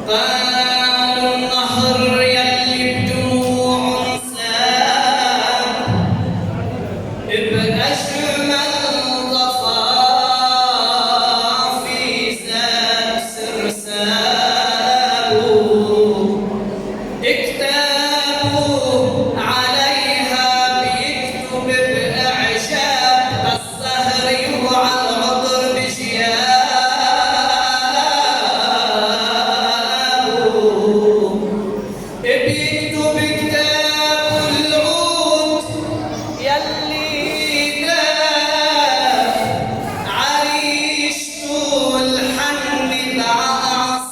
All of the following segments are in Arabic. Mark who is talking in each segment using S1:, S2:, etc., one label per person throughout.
S1: قالوا النهر يلي بدموع ساب بأجمل ضفافي زاد سرسابه اكتابوا عليها بيكتب بإعجاب الزهر يوعى العطر بجيابه بيكتب كتاب العود يلي داب عريشته الحن بأعصابه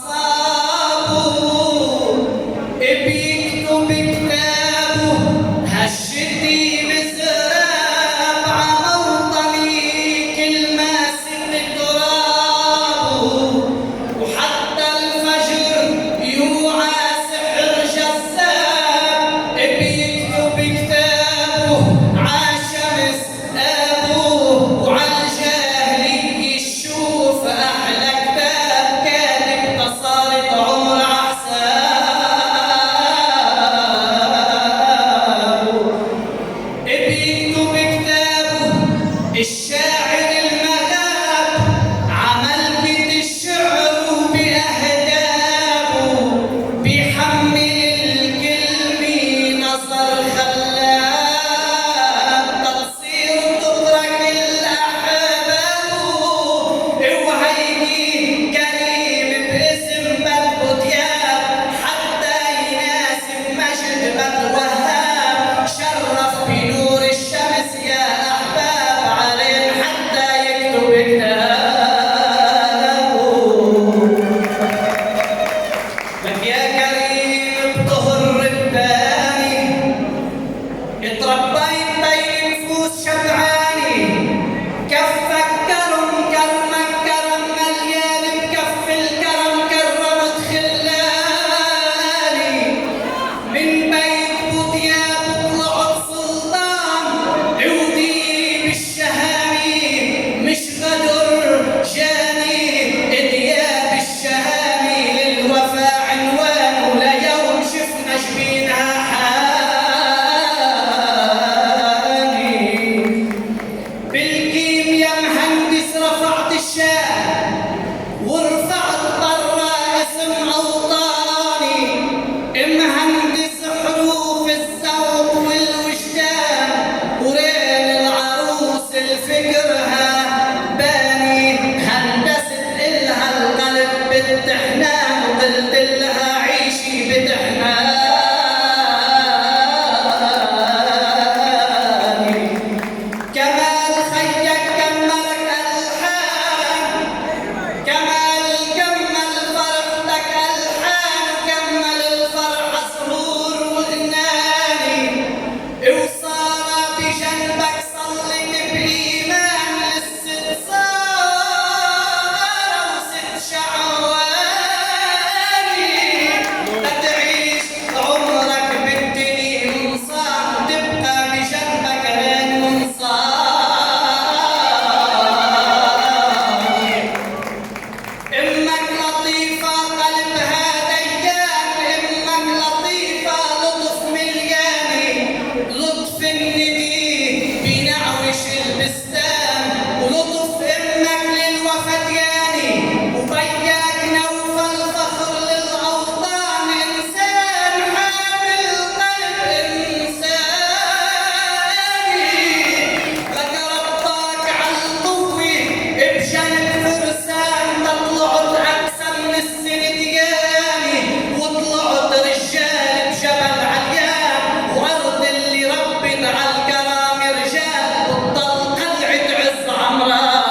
S1: بيكتب كتابه هالشتي بزراب عموطني كل ما سد ترابه وحتى الفجر يوعى سحر جذاب بيكتب كتابه عالشمس ابوه وعالجاهلي يشوف احلى كتاب كاتب تصارت عمر بيكتب كتابه الشاعر المغاب عمل بيت الشعر وبأهدابه بيحمل الكلمة نظر خلاب تصير تدرك الأحباب وهيجي كريم باسم بدو دياب حتى يناسب مجد بدو وهاب شرف بنور الشمس يا أحباب عليه حتى يكتب كتابه لك يا كريم بطهر رباني اتربيت بين نفوس شبعاني كفك كرم كرمك كرم مليان بكف الكرم كرمت خلاني من بيت بودياب طلعت سلطان عودي بالشهامي مش غدر جاني دياب الشهامي للوفا عنوان ولا يوم شفنا جبينها حاني بالقيم يا مهندس رفعت الشام ورفعت برا اسم اوطاني مهندس حروف الذوق والوجدان ورين العروس الفكرها باني هندست إلها القلب بالتحنان وقلت لها عيشي بتحناني كمال خيك كملك الحان كمال كمل فرحتك الحان كمل الفرح سرور وغناني وصار بجنبك صلت بإيمان للست صار وست شعواني لتعيش عمرك بالدنيا منصار تبقى بجنبك غير منصار امك لطيفة قلبها ديان امك لطيفة لطف ملياني لطف الندي بنعوش البستان ولطف امك للوفدياني وبياك نوفل فخر للاوطان انسان حامل قلب انساني لك رباك عالقوة بجنب فرسان طلعت عكسة من السندياني وطلعت رجال بجبل عليان وارض اللي ربت عالكرام رجال وتضل قلعة عز عمران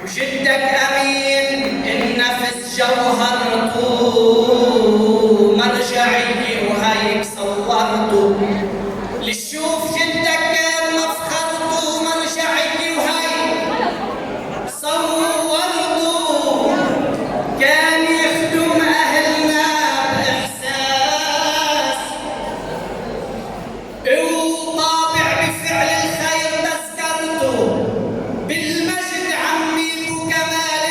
S1: وجدك امين النفس جوهر طول مرجعي وهيك صورته للشوف جدك كان مفخرته مرجعي وهيك صورته كان يخدم اهلنا باحساس وطابع بفعل الخير تذكرته بالمجد عمي وكمال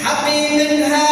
S1: حقي منها